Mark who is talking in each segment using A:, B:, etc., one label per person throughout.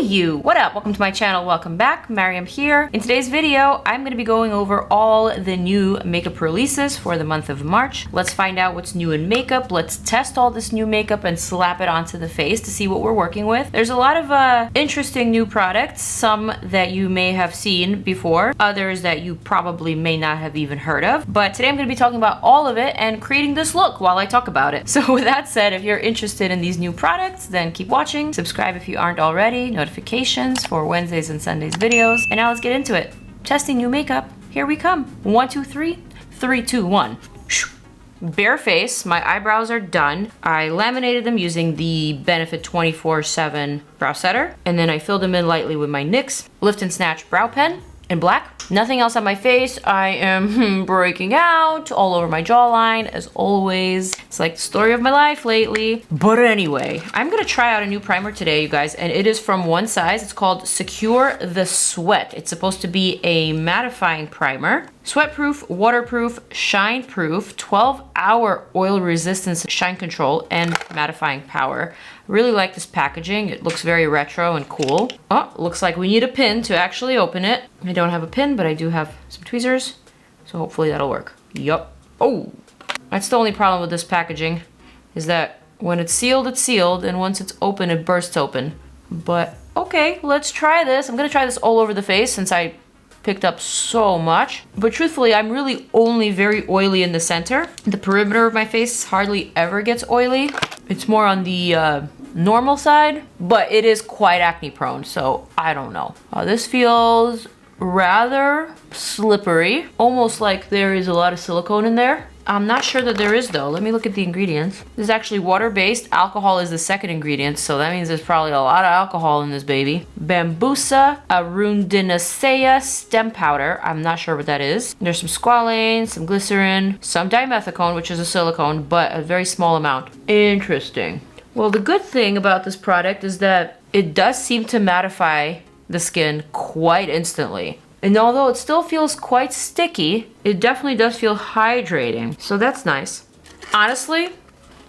A: you! What up? Welcome to my channel. Welcome back. Maryam here. In today's video, I'm going to be going over all the new makeup releases for the month of March. Let's find out what's new in makeup. Let's test all this new makeup and slap it onto the face to see what we're working with. There's a lot of interesting new products, some that you may have seen before, others that you probably may not have even heard of. But today I'm going to be talking about all of it and creating this look while I talk about it. So with that said, if you're interested in these new products, then keep watching. Subscribe if you aren't already. Notifications for Wednesdays and Sundays videos. And now let's get into it. Testing new makeup. Here we come. 1, 2, 3. 3, 2, 1. Bare face. My eyebrows are done. I laminated them using the Benefit 24/7 brow setter. And then I filled them in lightly with my NYX Lift and Snatch brow pen in black. Nothing else on my face. I am breaking out all over my jawline as always. It's like the story of my life lately. But anyway, I'm gonna try out a new primer today, you guys, and it is from One Size. It's called Secure the Sweat. It's supposed to be a mattifying primer. Sweat-proof, waterproof, shine-proof, 12-hour oil resistance, shine control, and mattifying power. Really like this packaging. It looks very retro and cool. Oh, looks like we need a pin to actually open it. I don't have a pin, but I do have some tweezers, so hopefully that'll work. Yup. Oh, that's the only problem with this packaging, is that when it's sealed, and once it's open, it bursts open. But okay, let's try this. I'm gonna try this all over the face since I picked up so much. But truthfully, I'm really only very oily in the center. The perimeter of my face hardly ever gets oily. It's more on the normal side, but it is quite acne prone, so I don't know. This feels rather slippery, almost like there is a lot of silicone in there. I'm not sure that there is though. Let me look at the ingredients. This is actually water-based. Alcohol is the second ingredient, so that means there's probably a lot of alcohol in this baby. Bambusa arundinacea stem powder. I'm not sure what that is. There's some squalane, some glycerin, some dimethicone, which is a silicone, but a very small amount. Interesting. Well, the good thing about this product is that it does seem to mattify the skin quite instantly. And although it still feels quite sticky, it definitely does feel hydrating. So that's nice. Honestly,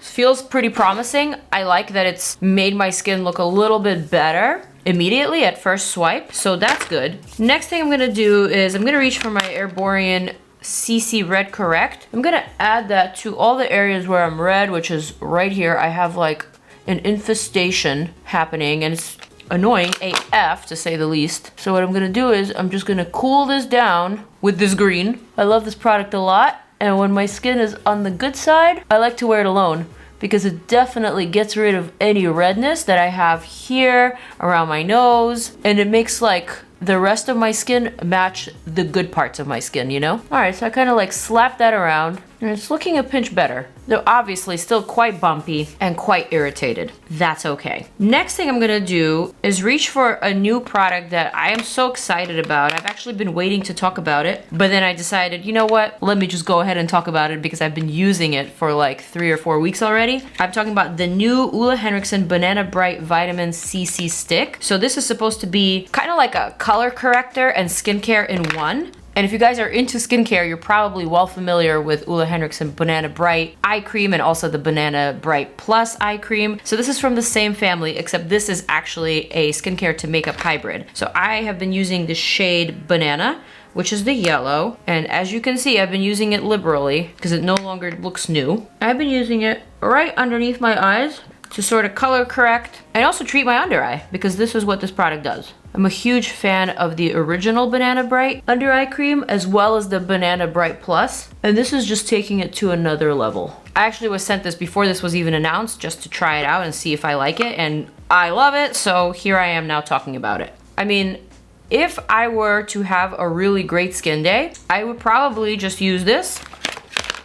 A: feels pretty promising. I like that it's made my skin look a little bit better immediately at first swipe. So that's good. Next thing I'm gonna do is I'm gonna reach for my ERBORIAN CC Red Correct. I'm gonna add that to all the areas where I'm red, which is right here. I have like an infestation happening and it's annoying AF to say the least. So what I'm gonna do is I'm just gonna cool this down with this green. I love this product a lot, and when my skin is on the good side, I like to wear it alone because it definitely gets rid of any redness that I have here around my nose, and it makes like the rest of my skin match the good parts of my skin, you know? All right, so I kind of like slap that around and it's looking a pinch better, though obviously still quite bumpy and quite irritated. That's okay. Next thing I'm gonna do is reach for a new product that I am so excited about. I've actually been waiting to talk about it, but then I decided, you know what? Let me just go ahead and talk about it because I've been using it for like 3 or 4 weeks already. I'm talking about the new HENRIKSEN Banana Bright Vitamin CC Stick. So this is supposed to be kind of like a color corrector and skincare in one. And if you guys are into skincare, you're probably well familiar with HENRIKSEN Banana Bright Eye Cream and also the Banana Bright Plus Eye Cream. So this is from the same family, except this is actually a skincare to makeup hybrid. So I have been using the shade Banana, which is the yellow. And as you can see, I've been using it liberally because it no longer looks new. I've been using it right underneath my eyes to sort of color correct and also treat my under eye because this is what this product does. I'm a huge fan of the original Banana Bright under eye cream as well as the Banana Bright Plus, and this is just taking it to another level. I actually was sent this before this was even announced just to try it out and see if I like it, and I love it, so here I am now talking about it. I mean, if I were to have a really great skin day, I would probably just use this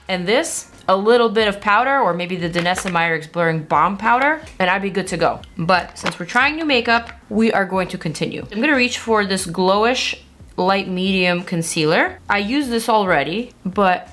A: and this, a little bit of powder, or maybe the Danessa Myricks Blurring Balm powder, and I'd be good to go. But since we're trying new makeup, we are going to continue. I'm gonna reach for this GLOWISH Light Medium Concealer. I used this already, but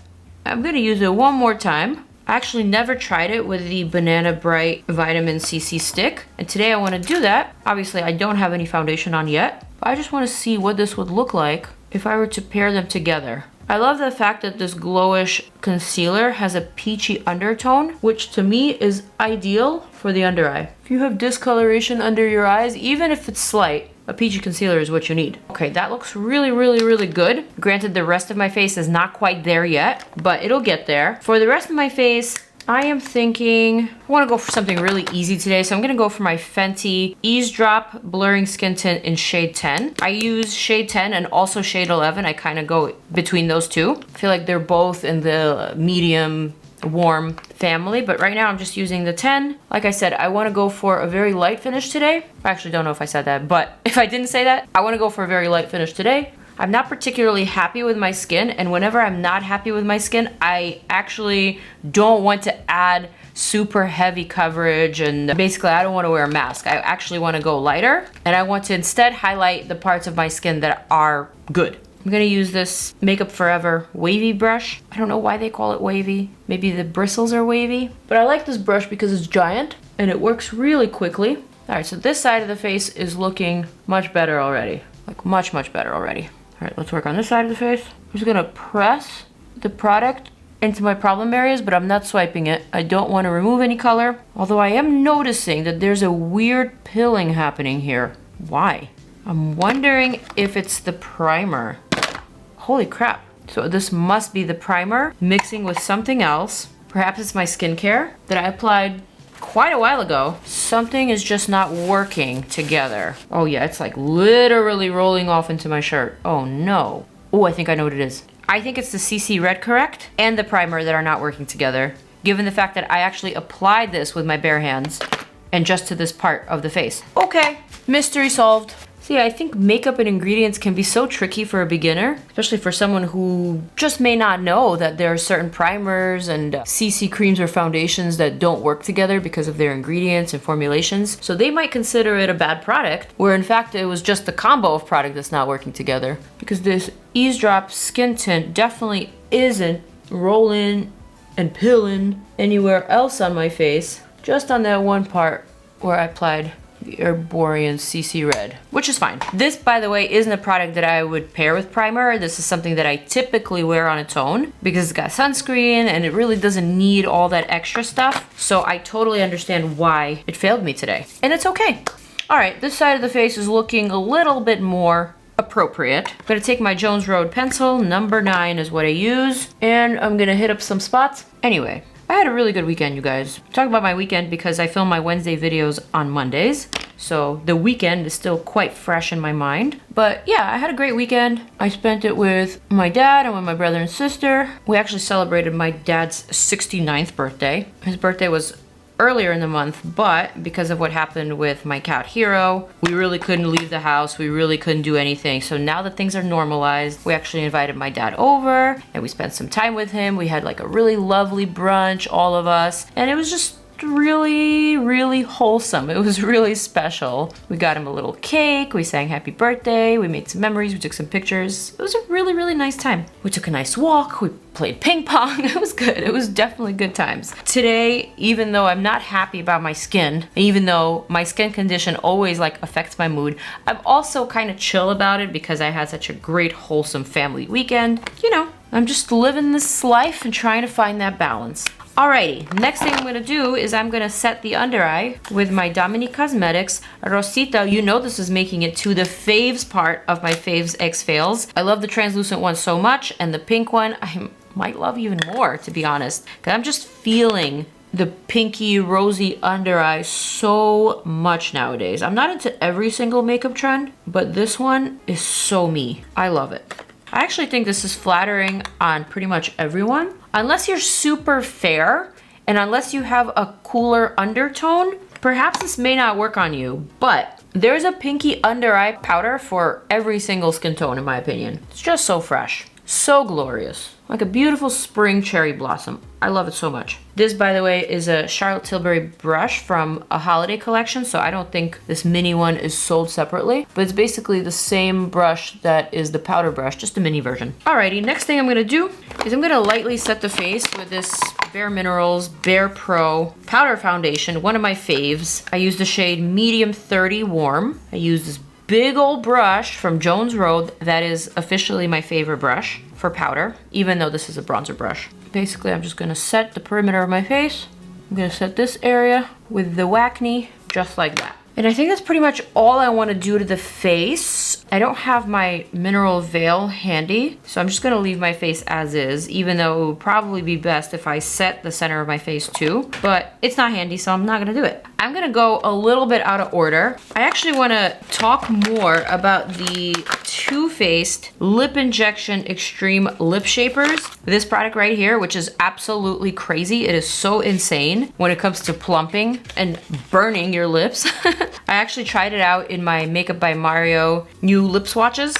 A: I'm gonna use it one more time. I actually never tried it with the Banana Bright Vitamin CC Stick, and today I wanna do that. Obviously, I don't have any foundation on yet, but I just wanna see what this would look like if I were to pair them together. I love the fact that this Glowish concealer has a peachy undertone, which to me is ideal for the under eye. If you have discoloration under your eyes, even if it's slight, a peachy concealer is what you need. Okay, that looks really, really, really good. Granted, the rest of my face is not quite there yet, but it'll get there. For the rest of my face, I am thinking, I wanna go for something really easy today, so I'm gonna go for my Fenty Eaze Drop Blurring Skin Tint in shade 10. I use shade 10 and also shade 11. I kinda go between those two. I feel like they're both in the medium warm family, but right now I'm just using the 10. Like I said, I wanna go for a very light finish today. I actually don't know if I said that, but if I didn't say that, I wanna go for a very light finish today. I'm not particularly happy with my skin, and whenever I'm not happy with my skin, I actually don't want to add super heavy coverage, and basically I don't want to wear a mask. I actually want to go lighter, and I want to instead highlight the parts of my skin that are good. I'm gonna use this Makeup Forever wavy brush. I don't know why they call it wavy. Maybe the bristles are wavy, but I like this brush because it's giant and it works really quickly. All right, so this side of the face is looking much better already. Like much, much better already. All right, let's work on this side of the face. I'm just gonna press the product into my problem areas, but I'm not swiping it. I don't want to remove any color, although I am noticing that there's a weird pilling happening here. Why? I'm wondering if it's the primer. Holy crap. So this must be the primer mixing with something else. Perhaps it's my skincare that I applied quite a while ago. Something is just not working together. Oh yeah, it's like literally rolling off into my shirt. Oh no. Oh, I think I know what it is. I think it's the CC Red Correct and the primer that are not working together, given the fact that I actually applied this with my bare hands and just to this part of the face. Okay, mystery solved. See, I think makeup and ingredients can be so tricky for a beginner, especially for someone who just may not know that there are certain primers and CC creams or foundations that don't work together because of their ingredients and formulations. So they might consider it a bad product, where in fact it was just the combo of product that's not working together. Because this Eaze Drop Skin Tint definitely isn't rolling and pilling anywhere else on my face, just on that one part where I applied the ERBORIAN CC Red, which is fine. This, by the way, isn't a product that I would pair with primer. This is something that I typically wear on its own because it's got sunscreen and it really doesn't need all that extra stuff. So I totally understand why it failed me today. And it's okay. All right, this side of the face is looking a little bit more appropriate. I'm gonna take my Jones Road pencil, number 9 is what I use, and I'm gonna hit up some spots. Anyway, I had a really good weekend, you guys. Talk about my weekend because I film my Wednesday videos on Mondays. So the weekend is still quite fresh in my mind. But yeah, I had a great weekend. I spent it with my dad and with my brother and sister. We actually celebrated my dad's 69th birthday. His birthday was earlier in the month, but because of what happened with my cat Hero, we really couldn't leave the house. We really couldn't do anything. So now that things are normalized, we actually invited my dad over and we spent some time with him. We had like a really lovely brunch, all of us, and it was just really, really wholesome. It was really special. We got him a little cake, we sang happy birthday, we made some memories, we took some pictures. It was a really, really nice time. We took a nice walk, we played ping pong. It was good. It was definitely good times. Today, even though I'm not happy about my skin, even though my skin condition always like affects my mood, I'm also kind of chill about it because I had such a great wholesome family weekend. You know, I'm just living this life and trying to find that balance. Alrighty, next thing I'm gonna do is I'm gonna set the under eye with my Dominique Cosmetics Rosita. You know this is making it to the faves part of my faves X fails. I love the translucent one so much, and the pink one I might love even more, to be honest, because I'm just feeling the pinky rosy under eye so much nowadays. I'm not into every single makeup trend, but this one is so me. I love it. I actually think this is flattering on pretty much everyone. Unless you're super fair and unless you have a cooler undertone, perhaps this may not work on you, but there's a pinky under eye powder for every single skin tone in my opinion. It's just so fresh, so glorious. Like a beautiful spring cherry blossom. I love it so much. This, by the way, is a Charlotte Tilbury brush from a holiday collection, so I don't think this mini one is sold separately, but it's basically the same brush that is the powder brush, just a mini version. Alrighty, next thing I'm gonna do is I'm gonna lightly set the face with this Bare Minerals BarePro powder foundation, one of my faves. I use the shade Medium 30 Warm. I use this big old brush from Jones Road that is officially my favorite brush for powder, even though this is a bronzer brush. Basically, I'm just gonna set the perimeter of my face. I'm gonna set this area with the Acne just like that. And I think that's pretty much all I want to do to the face. I don't have my mineral veil handy, so I'm just going to leave my face as is, even though it would probably be best if I set the center of my face too. But it's not handy, so I'm not going to do it. I'm going to go a little bit out of order. I actually want to talk more about the Too Faced Lip Injection Extreme Lip Shapers. This product right here, which is absolutely crazy. It is so insane when it comes to plumping and burning your lips. I actually tried it out in my Makeup by Mario new lip swatches.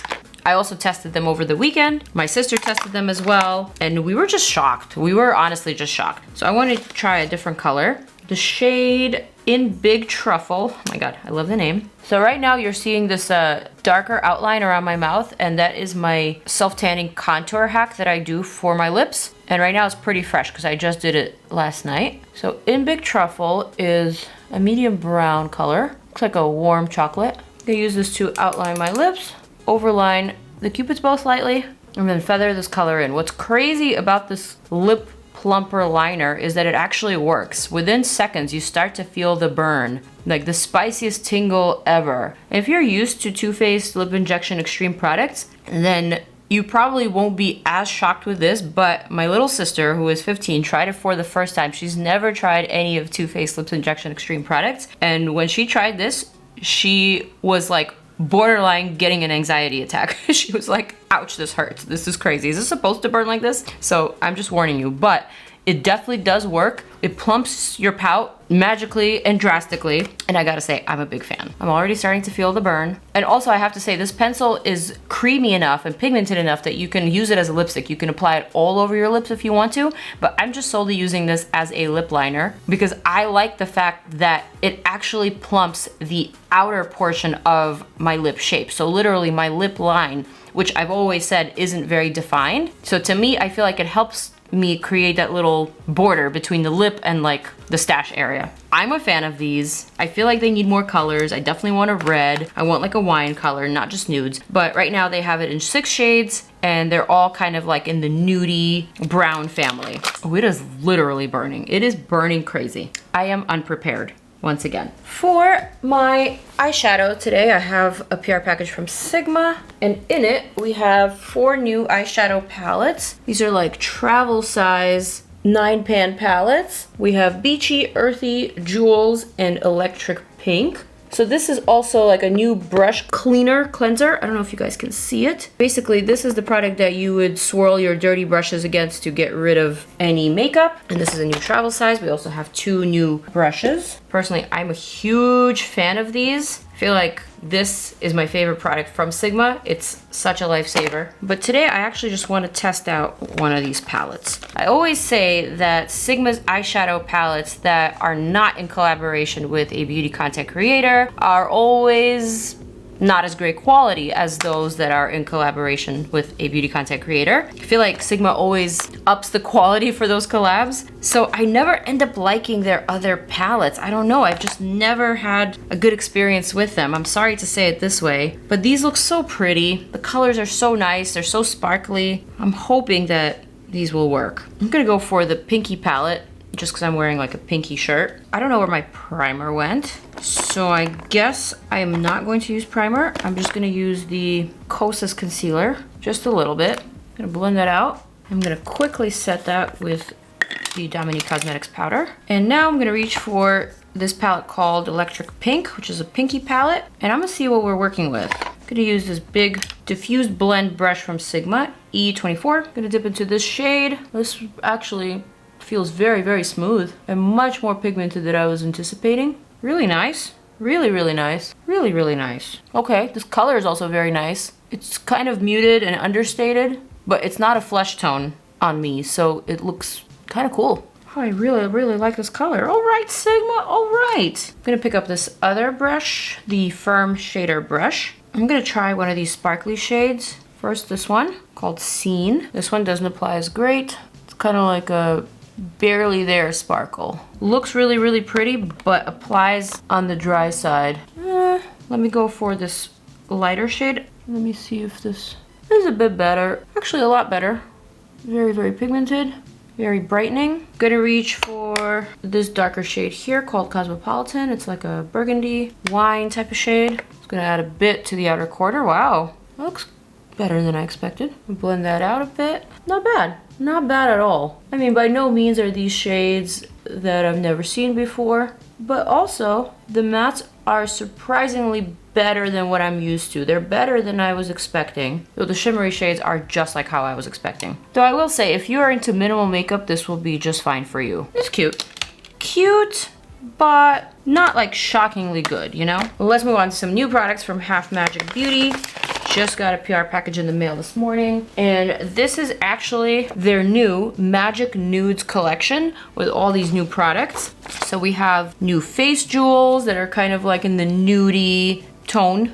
A: I also tested them over the weekend. My sister tested them as well, and we were just shocked. We were honestly just shocked. So I wanted to try a different color. The shade In Big Truffle. Oh my God, I love the name. So right now you're seeing this darker outline around my mouth, and that is my self-tanning contour hack that I do for my lips. And right now it's pretty fresh because I just did it last night. So In Big Truffle is a medium brown color. Looks like a warm chocolate. I'm gonna use this to outline my lips, overline the cupid's bow slightly, and then feather this color in. What's crazy about this lip plumper liner is that it actually works. Within seconds, you start to feel the burn, like the spiciest tingle ever. And if you're used to Too Faced Lip Injection Extreme products, then you probably won't be as shocked with this, but my little sister, who is 15, tried it for the first time. She's never tried any of Too Faced Lip Injection Extreme products. And when she tried this, she was like borderline getting an anxiety attack. She was like, ouch, this hurts. This is crazy. Is this supposed to burn like this? So I'm just warning you, but it definitely does work. It plumps your pout magically and drastically. And I gotta say, I'm a big fan. I'm already starting to feel the burn. And also I have to say, this pencil is creamy enough and pigmented enough that you can use it as a lipstick. You can apply it all over your lips if you want to, but I'm just solely using this as a lip liner because I like the fact that it actually plumps the outer portion of my lip shape. So literally my lip line, which I've always said isn't very defined. So to me, I feel like it helps me create that little border between the lip and like the stash area. I'm a fan of these. I feel like they need more colors. I definitely want a red. I want like a wine color, not just nudes. But right now they have it in 6 shades and they're all kind of like in the nudie brown family. Oh, it is literally burning. It is burning crazy. I am unprepared. Once again. For my eyeshadow today, I have a PR package from Sigma, and in it we have 4 new eyeshadow palettes. These are like travel size 9-pan palettes. We have Beachy, Earthy, Jewels, and Electric Pink. So this is also like a new brush cleaner cleanser. I don't know if you guys can see it. Basically, this is the product that you would swirl your dirty brushes against to get rid of any makeup. And this is a new travel size. We also have 2 new brushes. Personally, I'm a huge fan of these. I feel like this is my favorite product from Sigma. It's such a lifesaver. But today I actually just want to test out one of these palettes. I always say that Sigma's eyeshadow palettes that are not in collaboration with a beauty content creator are always not as great quality as those that are in collaboration with a beauty content creator. I feel like Sigma always ups the quality for those collabs, so I never end up liking their other palettes. I don't know, I've just never had a good experience with them. I'm sorry to say it this way, but these look so pretty. The colors are so nice, they're so sparkly. I'm hoping that these will work. I'm gonna go for the pinky palette just because I'm wearing like a pinky shirt. I don't know where my primer went, so I guess I am not going to use primer. I'm just gonna use the Kosas concealer, just a little bit. I'm gonna blend that out. I'm gonna quickly set that with the Dominique Cosmetics powder. And now I'm gonna reach for this palette called Electric Pink, which is a pinky palette, and I'm gonna see what we're working with. I'm gonna use this big diffused blend brush from Sigma, E24. I'm gonna dip into this shade. This actually feels very, very smooth and much more pigmented than I was anticipating. Really nice. Really, really nice. Really, really nice. Okay, this color is also very nice. It's kind of muted and understated, but it's not a flesh tone on me, so it looks kind of cool. Oh, I really, really like this color. All right, Sigma, all right. I'm gonna pick up this other brush, the Firm Shader brush. I'm gonna try one of these sparkly shades. First, this one called Scene. This one doesn't apply as great. It's kind of like a barely there sparkle. Looks really, really pretty, but applies on the dry side. Let me go for this lighter shade. Let me see if this is a bit better. Actually, a lot better. Very, very pigmented. Very brightening. Gonna reach for this darker shade here called Cosmopolitan. It's like a burgundy wine type of shade. It's gonna add a bit to the outer quarter. Wow, that looks better than I expected. Blend that out a bit. Not bad. Not bad at all. I mean, by no means are these shades that I've never seen before, but also the mattes are surprisingly better than what I'm used to. They're better than I was expecting. Though the shimmery shades are just like how I was expecting. Though I will say, if you are into minimal makeup, this will be just fine for you. It's cute. Cute, but not like shockingly good, you know? Let's move on to some new products from Half Magic Beauty. Just got a PR package in the mail this morning, and this is actually their new Magic Nudes collection with all these new products. So we have new face jewels that are kind of like in the nudie tone.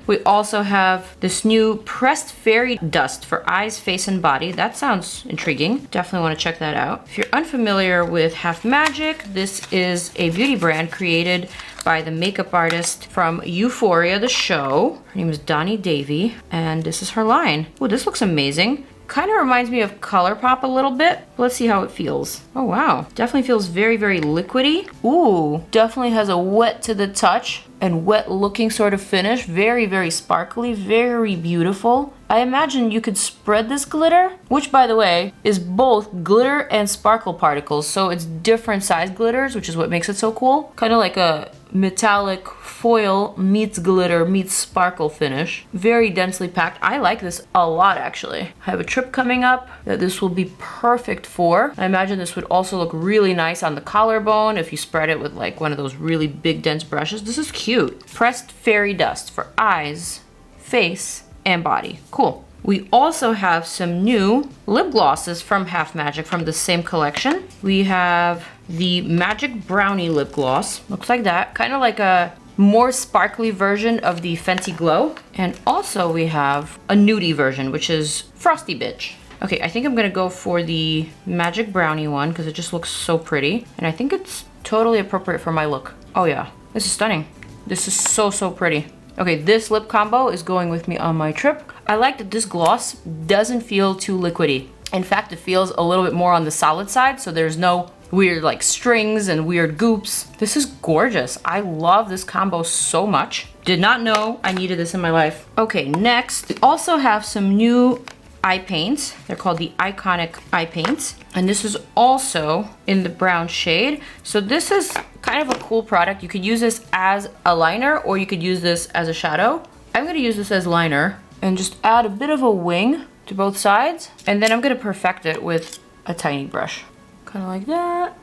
A: We also have this new pressed fairy dust for eyes, face, and body. That sounds intriguing. Definitely want to check that out. If you're unfamiliar with Half Magic, this is a beauty brand created by the makeup artist from Euphoria, the show. Her name is Donnie Davy, and this is her line. Oh, this looks amazing. Kind of reminds me of ColourPop a little bit. Let's see how it feels. Oh wow, definitely feels very, very liquidy. Ooh, definitely has a wet to the touch and wet looking sort of finish. Very, very sparkly, very beautiful. I imagine you could spread this glitter, which by the way, is both glitter and sparkle particles. So it's different size glitters, which is what makes it so cool. Kind of like a metallic foil meets glitter meets sparkle finish. Very densely packed. I like this a lot actually. I have a trip coming up that this will be perfect for. I imagine this would also look really nice on the collarbone if you spread it with like one of those really big dense brushes. This is cute. Pressed fairy dust for eyes, face, and body. Cool. We also have some new lip glosses from Half Magic from the same collection. We have the Magic Brownie lip gloss. Looks like that. Kind of like a more sparkly version of the Fenty Glow. And also we have a nudie version, which is Frosty Bitch. Okay, I think I'm gonna go for the Magic Brownie one because it just looks so pretty. And I think it's totally appropriate for my look. Oh yeah, this is stunning. This is so, so pretty. Okay, this lip combo is going with me on my trip. I like that this gloss doesn't feel too liquidy. In fact, it feels a little bit more on the solid side, so there's no weird like strings and weird goops. This is gorgeous. I love this combo so much. Did not know I needed this in my life. Okay, next, we also have some new eye paints. They're called the Iconic eye paints. And this is also in the brown shade. So this is kind of a cool product. You could use this as a liner or you could use this as a shadow. I'm gonna use this as liner and just add a bit of a wing to both sides. And then I'm gonna perfect it with a tiny brush. Kind of like that.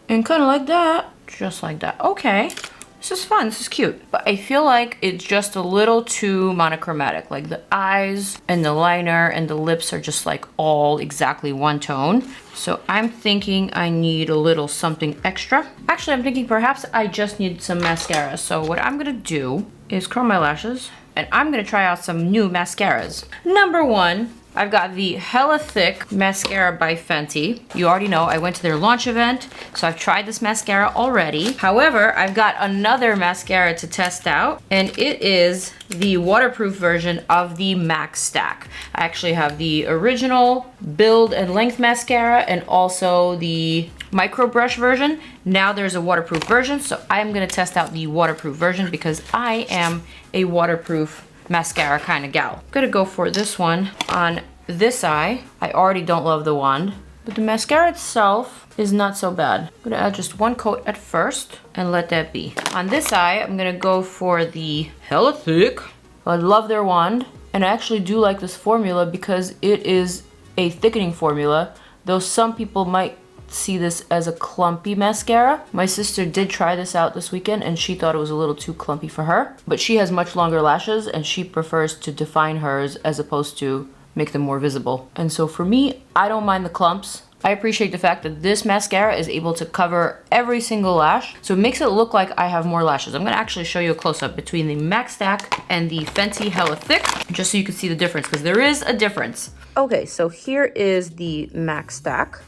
A: And kind of like that. Just like that. Okay. This is fun, this is cute. But I feel like it's just a little too monochromatic. Like the eyes and the liner and the lips are just like all exactly one tone. So I'm thinking I need a little something extra. Actually, I'm thinking perhaps I just need some mascara. So what I'm gonna do is curl my lashes and I'm gonna try out some new mascaras. Number one, I've got the Hella Thick Mascara by Fenty. You already know I went to their launch event, so I've tried this mascara already. However, I've got another mascara to test out, and it is the waterproof version of the Max Stack. I actually have the original Build and Length Mascara and also the micro brush version. Now there's a waterproof version, so I'm gonna test out the waterproof version because I am a waterproof mascara kind of gal. I'm gonna go for this one on this eye. I already don't love the wand, but the mascara itself is not so bad. I'm gonna add just one coat at first and let that be. On this eye, I'm gonna go for the Hella Thick. I love their wand, and I actually do like this formula because it is a thickening formula, though some people might see this as a clumpy mascara. My sister did try this out this weekend and she thought it was a little too clumpy for her, but she has much longer lashes and she prefers to define hers as opposed to make them more visible. And so for me, I don't mind the clumps. I appreciate the fact that this mascara is able to cover every single lash, so it makes it look like I have more lashes. I'm gonna actually show you a close-up between the Max Stack and the Fenty Hella Thick, just so you can see the difference, because there is a difference. Okay, so here is the Max Stack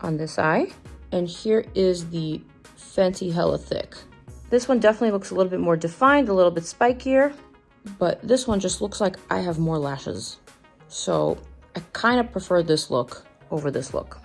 A: on this eye, and here is the Fenty Hella Thick. This one definitely looks a little bit more defined, a little bit spikier. but this one just looks like I have more lashes. So I kind of prefer this look over this look.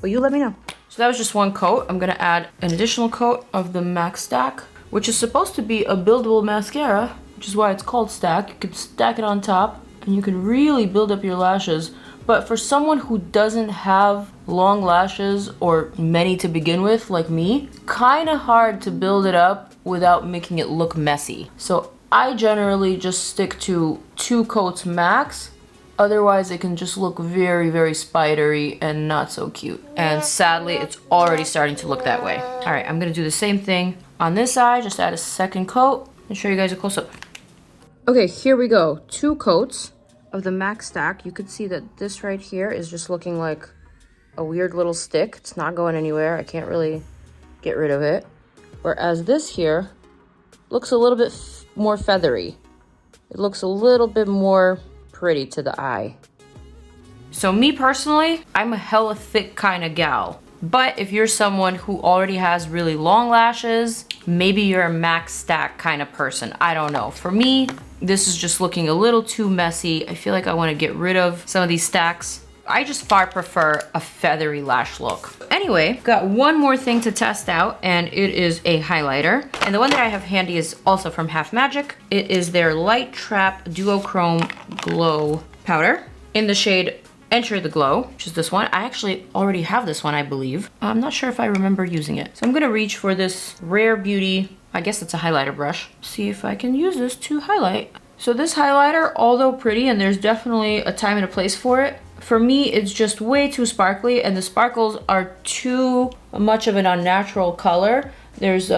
A: But you let me know. So that was just one coat. I'm gonna add an additional coat of the MAC Stack, which is supposed to be a buildable mascara, which is why it's called Stack. You can stack it on top and you can really build up your lashes. But for someone who doesn't have long lashes or many to begin with, like me, kind of hard to build it up without making it look messy. So I generally just stick to 2 coats max. Otherwise, it can just look very, very spidery and not so cute. And sadly, it's already starting to look that way. All right, I'm gonna do the same thing on this side, just add a second coat and show you guys a close-up. Okay, here we go. 2 coats of the MAC Stack. You can see that this right here is just looking like a weird little stick. It's not going anywhere. I can't really get rid of it. Whereas this here looks a little bit more feathery. It looks a little bit more pretty to the eye. So me personally, I'm a hella thick kind of gal. But if you're someone who already has really long lashes, maybe you're a MAC Stack kind of person. I don't know. For me, this is just looking a little too messy. I feel like I want to get rid of some of these stacks. I just far prefer a feathery lash look. Anyway, got one more thing to test out, and it is a highlighter. And the one that I have handy is also from Half Magic. It is their Light Trap Duochrome Glow Powder in the shade Enter the Glow, which is this one. I actually already have this one, I believe. I'm not sure if I remember using it. So I'm gonna reach for this Rare Beauty, I guess it's a highlighter brush, see if I can use this to highlight. So this highlighter, although pretty, and there's definitely a time and a place for it, for me, it's just way too sparkly, and the sparkles are too much of an unnatural color. There's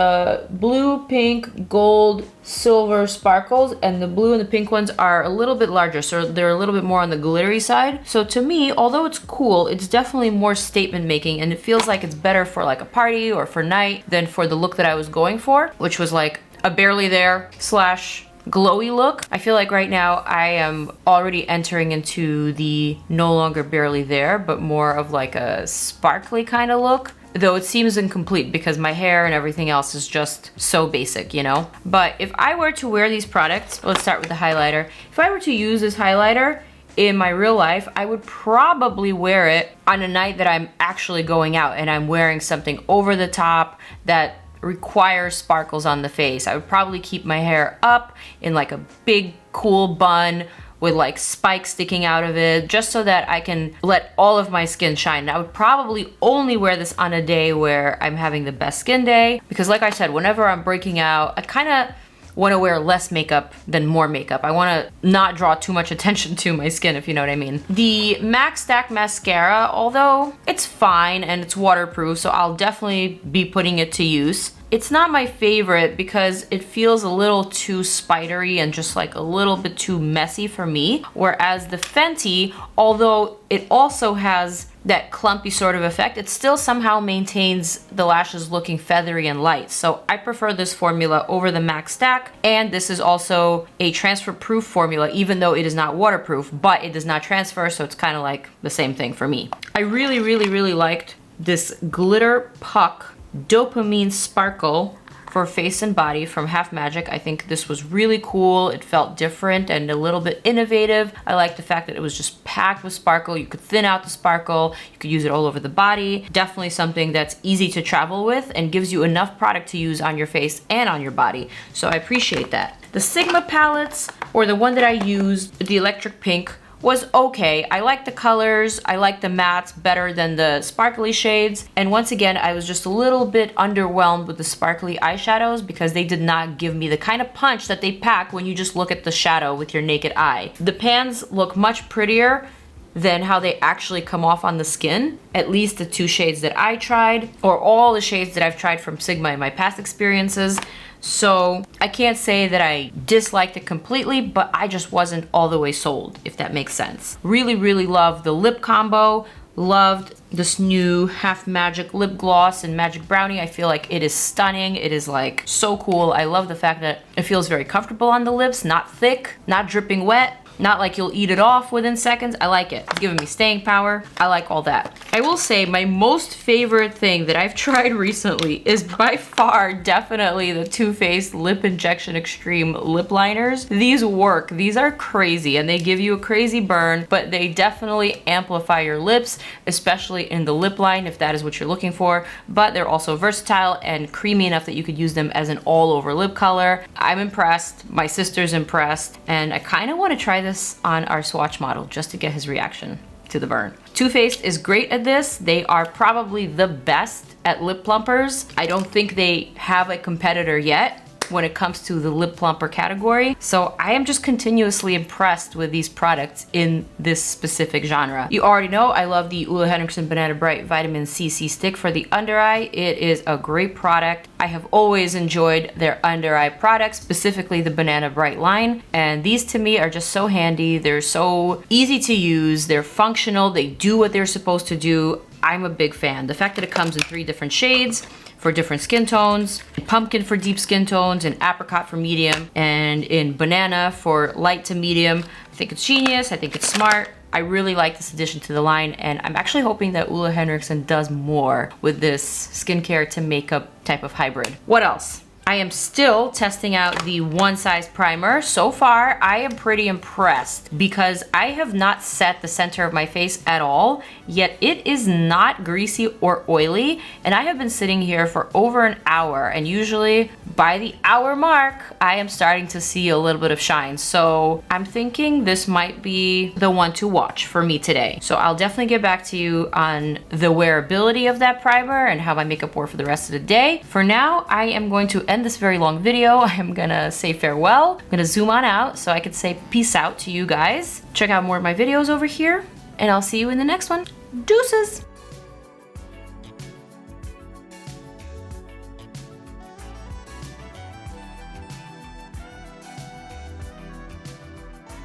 A: blue, pink, gold, silver sparkles, and the blue and the pink ones are a little bit larger, so they're a little bit more on the glittery side. So to me, although it's cool, it's definitely more statement making, and it feels like it's better for like a party or for night than for the look that I was going for, which was like a barely there slash glowy look. I feel like right now I am already entering into the no longer barely there, but more of like a sparkly kind of look. Though it seems incomplete because my hair and everything else is just so basic, you know? But if I were to wear these products, let's start with the highlighter. If I were to use this highlighter in my real life, I would probably wear it on a night that I'm actually going out and I'm wearing something over the top that requires sparkles on the face. I would probably keep my hair up in like a big cool bun with like spikes sticking out of it, just so that I can let all of my skin shine. I would probably only wear this on a day where I'm having the best skin day, because like I said, whenever I'm breaking out, I kind of want to wear less makeup than more makeup. I want to not draw too much attention to my skin, if you know what I mean. The MAC Stack mascara, although it's fine and it's waterproof, so I'll definitely be putting it to use. It's not my favorite because it feels a little too spidery and just like a little bit too messy for me. Whereas the Fenty, although it also has that clumpy sort of effect, it still somehow maintains the lashes looking feathery and light. So I prefer this formula over the MAC Stack, and this is also a transfer proof formula, even though it is not waterproof, but it does not transfer, so it's kind of like the same thing for me. I really, really, really liked this Glitter Puck Dopamine Sparkle for face and body from Half Magic. I think this was really cool. It felt different and a little bit innovative. I like the fact that it was just packed with sparkle. You could thin out the sparkle. You could use it all over the body. Definitely something that's easy to travel with and gives you enough product to use on your face and on your body. So I appreciate that. The Sigma palettes, or the one that I used, the Electric Pink, was okay. I like the colors, I like the mattes better than the sparkly shades. And once again, I was just a little bit underwhelmed with the sparkly eyeshadows because they did not give me the kind of punch that they pack when you just look at the shadow with your naked eye. The pans look much prettier than how they actually come off on the skin. At least the 2 shades that I tried, or all the shades that I've tried from Sigma in my past experiences. So I can't say that I disliked it completely, but I just wasn't all the way sold, if that makes sense. Really, really loved the lip combo. Loved this new Half Magic lip gloss and Magic Brownie. I feel like it is stunning. It is like so cool. I love the fact that it feels very comfortable on the lips, not thick, not dripping wet. Not like you'll eat it off within seconds. I like it. It's giving me staying power. I like all that. I will say my most favorite thing that I've tried recently is by far definitely the Too Faced Lip Injection Extreme Lip Liners. These work. These are crazy and they give you a crazy burn, but they definitely amplify your lips, especially in the lip line if that is what you're looking for. But they're also versatile and creamy enough that you could use them as an all over lip color. I'm impressed. My sister's impressed. And I kind of want to try this on our swatch model just to get his reaction to the burn. Too Faced is great at this. They are probably the best at lip plumpers. I don't think they have a competitor yet when it comes to the lip plumper category. So I am just continuously impressed with these products in this specific genre. You already know I love the Ole Henriksen Banana Bright Vitamin CC Stick for the under eye. It is a great product. I have always enjoyed their under eye products, specifically the Banana Bright line. And these to me are just so handy. They're so easy to use. They're functional. They do what they're supposed to do. I'm a big fan. The fact that it comes in 3 different shades for different skin tones, pumpkin for deep skin tones, and apricot for medium, and in banana for light to medium. I think it's genius, I think it's smart. I really like this addition to the line, and I'm actually hoping that Ole Henriksen does more with this skincare to makeup type of hybrid. What else? I am still testing out the One Size primer. So far, I am pretty impressed because I have not set the center of my face at all, yet it is not greasy or oily, and I have been sitting here for over an hour, and usually by the hour mark, I am starting to see a little bit of shine. So I'm thinking this might be the one to watch for me today. So I'll definitely get back to you on the wearability of that primer and how my makeup wore for the rest of the day. For now, I am going to end this very long video. I'm gonna say farewell. I'm gonna zoom on out so I could say peace out to you guys. Check out more of my videos over here, and I'll see you in the next one. Deuces!